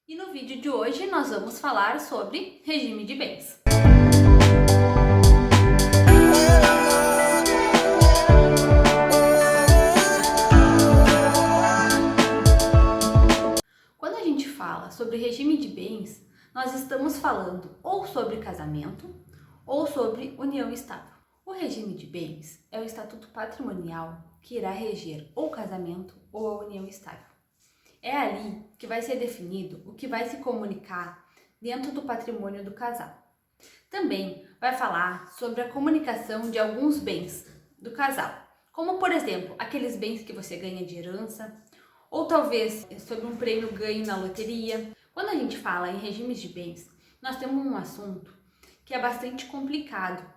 E no vídeo de hoje nós vamos falar sobre regime de bens. Quando a gente fala sobre regime de bens, nós estamos falando ou sobre casamento ou sobre união estável. O regime de bens é o estatuto patrimonial que irá reger ou o casamento ou a união estável. É ali que vai ser definido o que vai se comunicar dentro do patrimônio do casal. Também vai falar sobre a comunicação de alguns bens do casal, como por exemplo, aqueles bens que você ganha de herança, ou talvez sobre um prêmio ganho na loteria. Quando a gente fala em regimes de bens, nós temos um assunto que é bastante complicado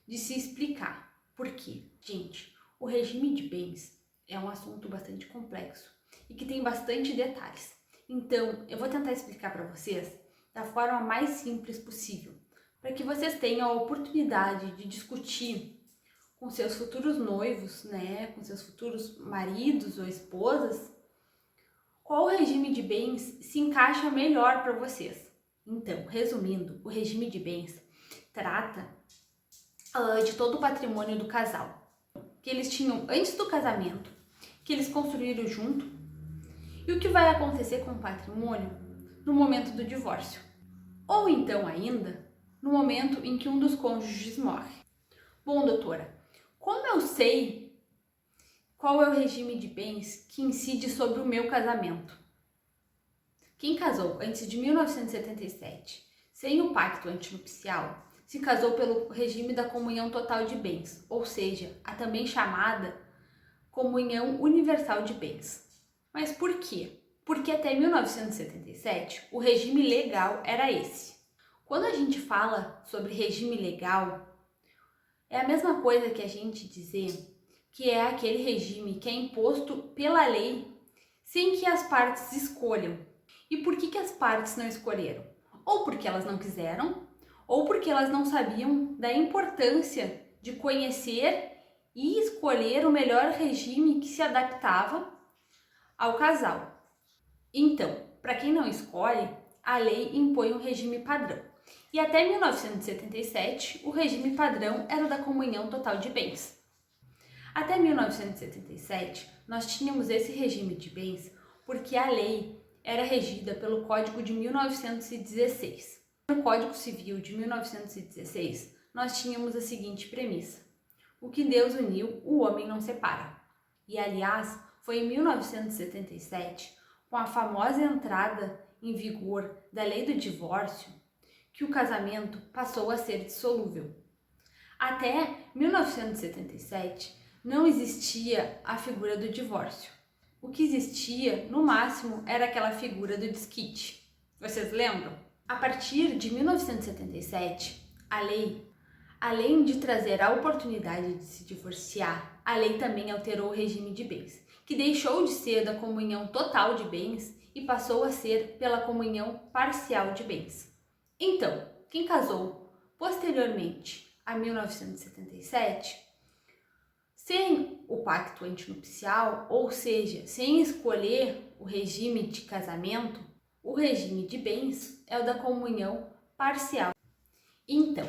de se explicar. Por quê? Gente, o regime de bens é um assunto bastante complexo e que tem bastante detalhes. Então, eu vou tentar explicar para vocês da forma mais simples possível, para que vocês tenham a oportunidade de discutir com seus futuros noivos, com seus futuros maridos ou esposas, qual regime de bens se encaixa melhor para vocês. Então, resumindo, o regime de bens trata de todo o patrimônio do casal, que eles tinham antes do casamento, que eles construíram junto, e o que vai acontecer com o patrimônio no momento do divórcio, ou então ainda no momento em que um dos cônjuges morre. Bom, doutora, como eu sei qual é o regime de bens que incide sobre o meu casamento? Quem casou antes de 1977, sem o pacto antinupcial, se casou pelo regime da comunhão total de bens, ou seja, a também chamada comunhão universal de bens. Mas por quê? Porque até 1977 o regime legal era esse. Quando a gente fala sobre regime legal, é a mesma coisa que a gente dizer que é aquele regime que é imposto pela lei sem que as partes escolham. E por que as partes não escolheram? Ou porque elas não quiseram, ou porque elas não sabiam da importância de conhecer e escolher o melhor regime que se adaptava ao casal. Então, para quem não escolhe, a lei impõe um regime padrão. E até 1977, o regime padrão era o da comunhão total de bens. Até 1977, nós tínhamos esse regime de bens porque a lei era regida pelo Código de 1916. No Código Civil de 1916, nós tínhamos a seguinte premissa: o que Deus uniu, o homem não separa. E, aliás, foi em 1977, com a famosa entrada em vigor da Lei do Divórcio, que o casamento passou a ser dissolúvel. Até 1977, não existia a figura do divórcio. O que existia, no máximo, era aquela figura do desquite. Vocês lembram? A partir de 1977, a lei, além de trazer a oportunidade de se divorciar, a lei também alterou o regime de bens, que deixou de ser da comunhão total de bens e passou a ser pela comunhão parcial de bens. Então, quem casou posteriormente a 1977, sem o pacto antinupcial, ou seja, sem escolher o regime de casamento, o regime de bens é o da comunhão parcial. Então,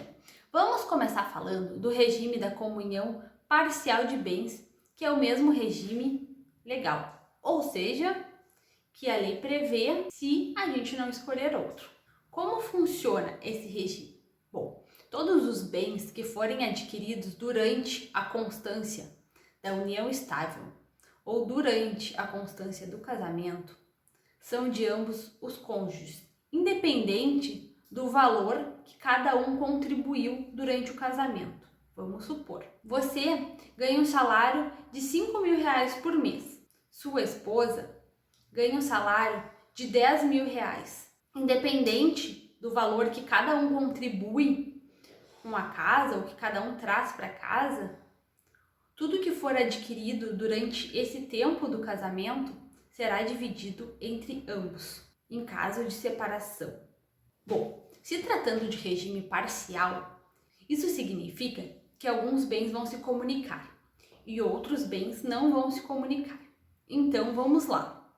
vamos começar falando do regime da comunhão parcial de bens, que é o mesmo regime legal, ou seja, que a lei prevê se a gente não escolher outro. Como funciona esse regime? Bom, todos os bens que forem adquiridos durante a constância da união estável ou durante a constância do casamento são de ambos os cônjuges, independente do valor que cada um contribuiu durante o casamento. Vamos supor, você ganha um salário de R$5.000 por mês. Sua esposa ganha um salário de R$10.000. Independente do valor que cada um contribui com a casa, ou que cada um traz para casa, tudo que for adquirido durante esse tempo do casamento será dividido entre ambos, em caso de separação. Bom, se tratando de regime parcial, isso significa que alguns bens vão se comunicar e outros bens não vão se comunicar. Então, vamos lá.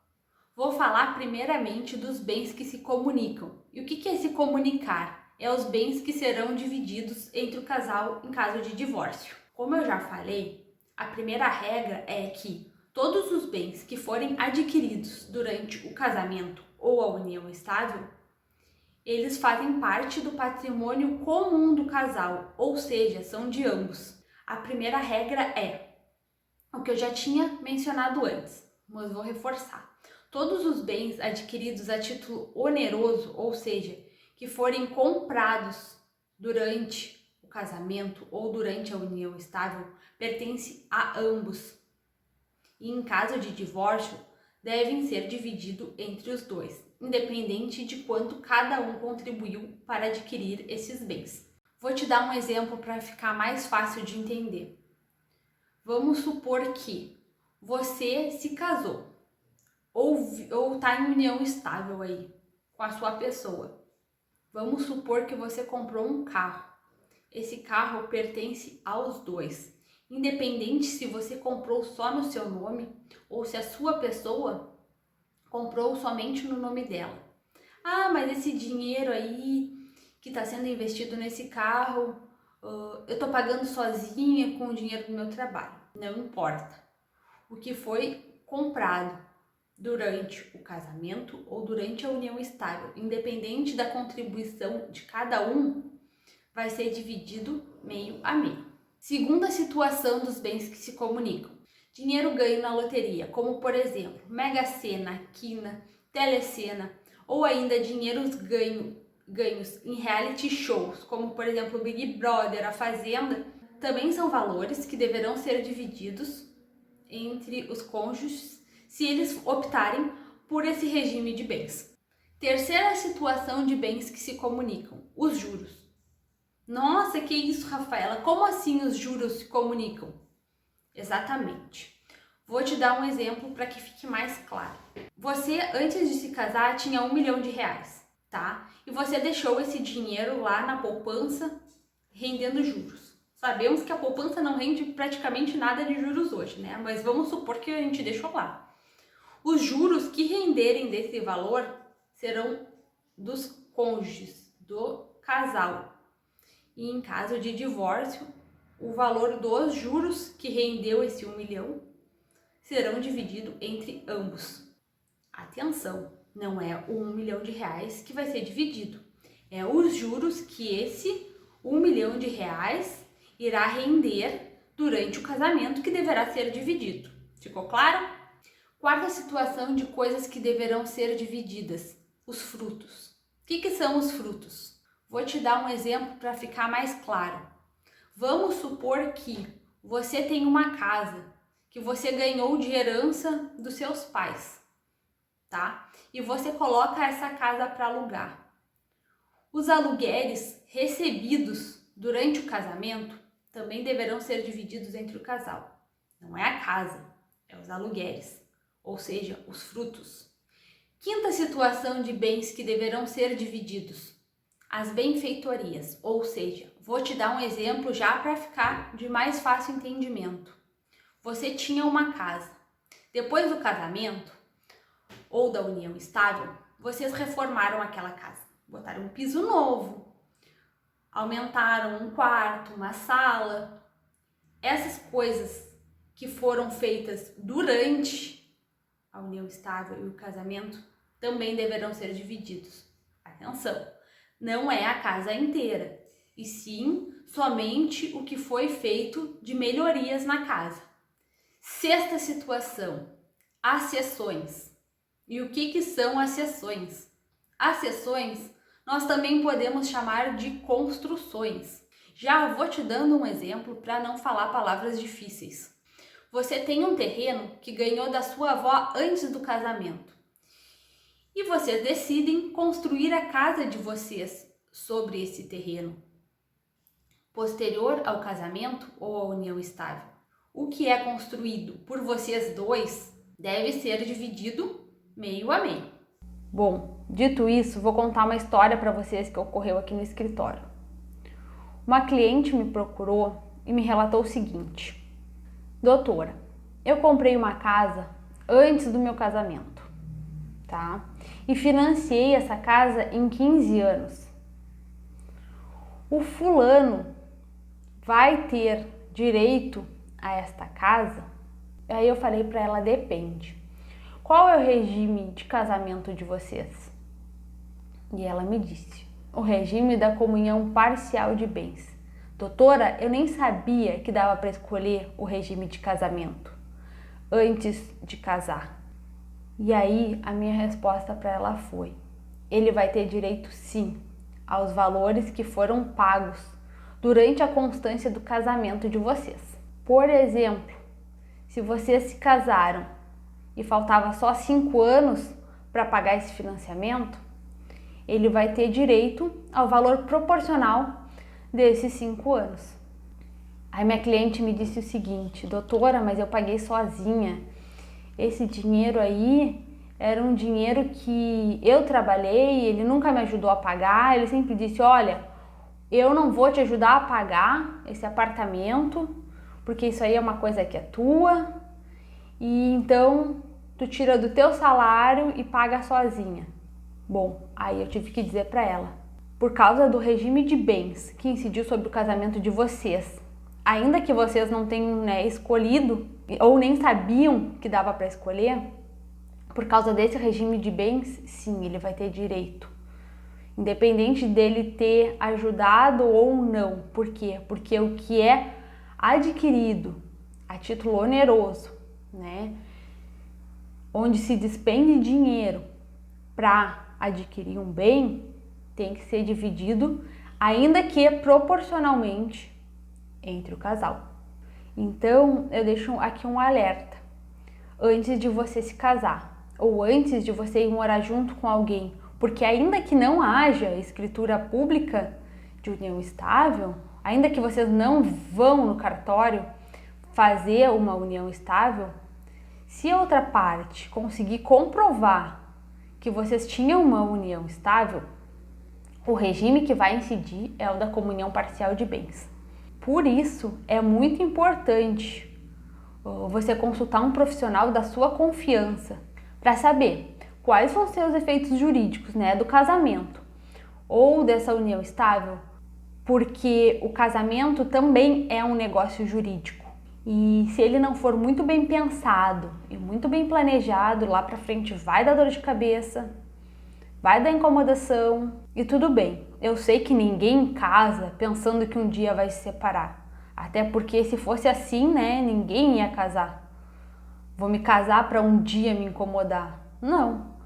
Vou falar primeiramente dos bens que se comunicam. E o que é se comunicar? É os bens que serão divididos entre o casal em caso de divórcio. Como eu já falei, a primeira regra é que todos os bens que forem adquiridos durante o casamento ou a união estável, eles fazem parte do patrimônio comum do casal, ou seja, são de ambos. A primeira regra é o que eu já tinha mencionado antes, mas vou reforçar. Todos os bens adquiridos a título oneroso, ou seja, que forem comprados durante o casamento ou durante a união estável, pertencem a ambos. E em caso de divórcio, devem ser divididos entre os dois, independente de quanto cada um contribuiu para adquirir esses bens. Vou te dar um exemplo para ficar mais fácil de entender. Vamos supor que você se casou ou está em união estável aí com a sua pessoa. Vamos supor que você comprou um carro. Esse carro pertence aos dois, independente se você comprou só no seu nome ou se a sua pessoa comprou somente no nome dela. Ah, mas esse dinheiro aí que está sendo investido nesse carro, eu estou pagando sozinha com o dinheiro do meu trabalho. Não importa. O que foi comprado durante o casamento ou durante a união estável, independente da contribuição de cada um, vai ser dividido meio a meio. Segunda situação dos bens que se comunicam. Dinheiro ganho na loteria, como por exemplo, Mega Sena, Quina, Telecena, ou ainda dinheiros ganhos em reality shows, como por exemplo Big Brother, A Fazenda, também são valores que deverão ser divididos entre os cônjuges se eles optarem por esse regime de bens. Terceira situação de bens que se comunicam, os juros. Nossa, que isso, Rafaela? Como assim os juros se comunicam? Exatamente. Vou te dar um exemplo para que fique mais claro. Você, antes de se casar, tinha R$1 milhão, tá? E você deixou esse dinheiro lá na poupança rendendo juros. Sabemos que a poupança não rende praticamente nada de juros hoje, né? Mas vamos supor que a gente deixou lá. Os juros que renderem desse valor serão dos cônjuges, do casal. E em caso de divórcio, o valor dos juros que rendeu esse R$1 milhão serão divididos entre ambos. Atenção, não é o R$1 milhão que vai ser dividido, é os juros que esse R$1 milhão irá render durante o casamento que deverá ser dividido. Ficou claro? Quarta situação de coisas que deverão ser divididas, os frutos. O que são os frutos? Vou te dar um exemplo para ficar mais claro. Vamos supor que você tem uma casa que você ganhou de herança dos seus pais, tá? E você coloca essa casa para alugar. Os aluguéis recebidos durante o casamento também deverão ser divididos entre o casal. Não é a casa, é os aluguéis, ou seja, os frutos. Quinta situação de bens que deverão ser divididos, as benfeitorias, ou seja, vou te dar um exemplo já para ficar de mais fácil entendimento. Você tinha uma casa. Depois do casamento ou da união estável, vocês reformaram aquela casa. Botaram um piso novo, aumentaram um quarto, uma sala. Essas coisas que foram feitas durante a união estável e o casamento também deverão ser divididos. Atenção, não é a casa inteira, e sim somente o que foi feito de melhorias na casa. Sexta situação, accessões. E o que são accessões? Accessões nós também podemos chamar de construções. Já vou te dando um exemplo para não falar palavras difíceis. Você tem um terreno que ganhou da sua avó antes do casamento. E vocês decidem construir a casa de vocês sobre esse terreno, posterior ao casamento ou à união estável. O que é construído por vocês dois deve ser dividido meio a meio. Bom, dito isso, vou contar uma história para vocês que ocorreu aqui no escritório. Uma cliente me procurou e me relatou o seguinte: doutora, eu comprei uma casa antes do meu casamento. tá? E financiei essa casa em 15 anos. O fulano vai ter direito a esta casa? Aí eu falei para ela, depende. Qual é o regime de casamento de vocês? E ela me disse, o regime da comunhão parcial de bens. Doutora, eu nem sabia que dava para escolher o regime de casamento antes de casar. E aí a minha resposta para ela foi, ele vai ter direito sim aos valores que foram pagos durante a constância do casamento de vocês. Por exemplo, se vocês se casaram e faltava só 5 anos para pagar esse financiamento, ele vai ter direito ao valor proporcional desses 5 anos. Aí minha cliente me disse o seguinte, doutora, mas eu paguei sozinha. Esse dinheiro aí era um dinheiro que eu trabalhei, ele nunca me ajudou a pagar, ele sempre disse, olha, eu não vou te ajudar a pagar esse apartamento, porque isso aí é uma coisa que é tua, e então tu tira do teu salário e paga sozinha. Bom, aí eu tive que dizer para ela, por causa do regime de bens que incidiu sobre o casamento de vocês, ainda que vocês não tenham, né, escolhido ou nem sabiam que dava para escolher, por causa desse regime de bens, sim, ele vai ter direito. Independente dele ter ajudado ou não. Por quê? Porque o que é adquirido a título oneroso, né, onde se despende dinheiro para adquirir um bem, tem que ser dividido, ainda que proporcionalmente, entre o casal. Então, eu deixo aqui um alerta. Antes de você se casar, ou antes de você ir morar junto com alguém, porque ainda que não haja escritura pública de união estável, ainda que vocês não vão no cartório fazer uma união estável, se a outra parte conseguir comprovar que vocês tinham uma união estável, o regime que vai incidir é o da comunhão parcial de bens. Por isso, é muito importante você consultar um profissional da sua confiança para saber quais vão ser os efeitos jurídicos, né, do casamento ou dessa união estável, porque o casamento também é um negócio jurídico. E se ele não for muito bem pensado e muito bem planejado, lá pra frente vai dar dor de cabeça, vai dar incomodação e tudo bem. Eu sei que ninguém casa pensando que um dia vai se separar. Até porque se fosse assim, né, ninguém ia casar. Vou me casar para um dia me incomodar. Não.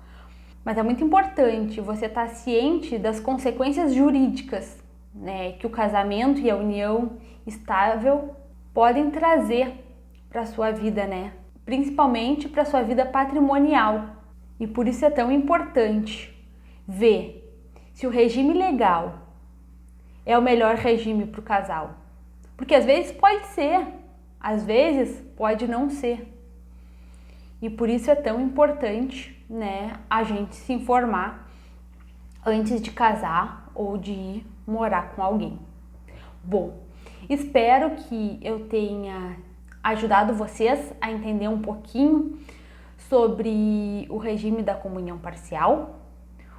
Mas é muito importante você estar ciente das consequências jurídicas, né, que o casamento e a união estável podem trazer para a sua vida, né? Principalmente para a sua vida patrimonial. E por isso é tão importante ver se o regime legal é o melhor regime para o casal. Porque às vezes pode ser, às vezes pode não ser. E por isso é tão importante, né, a gente se informar antes de casar ou de ir morar com alguém. Bom, espero que eu tenha ajudado vocês a entender um pouquinho sobre o regime da comunhão parcial.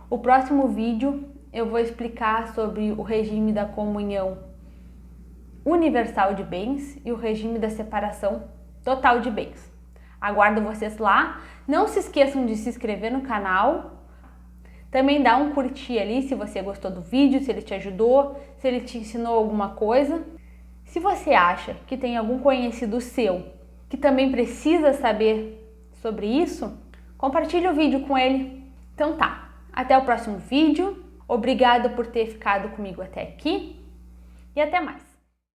O próximo vídeo eu vou explicar sobre o regime da comunhão universal de bens e o regime da separação total de bens. Aguardo vocês lá. Não se esqueçam de se inscrever no canal. Também dá um curtir ali se você gostou do vídeo, se ele te ajudou, se ele te ensinou alguma coisa. Se você acha que tem algum conhecido seu que também precisa saber sobre isso, compartilhe o vídeo com ele. Então tá, até o próximo vídeo. Obrigada por ter ficado comigo até aqui e até mais.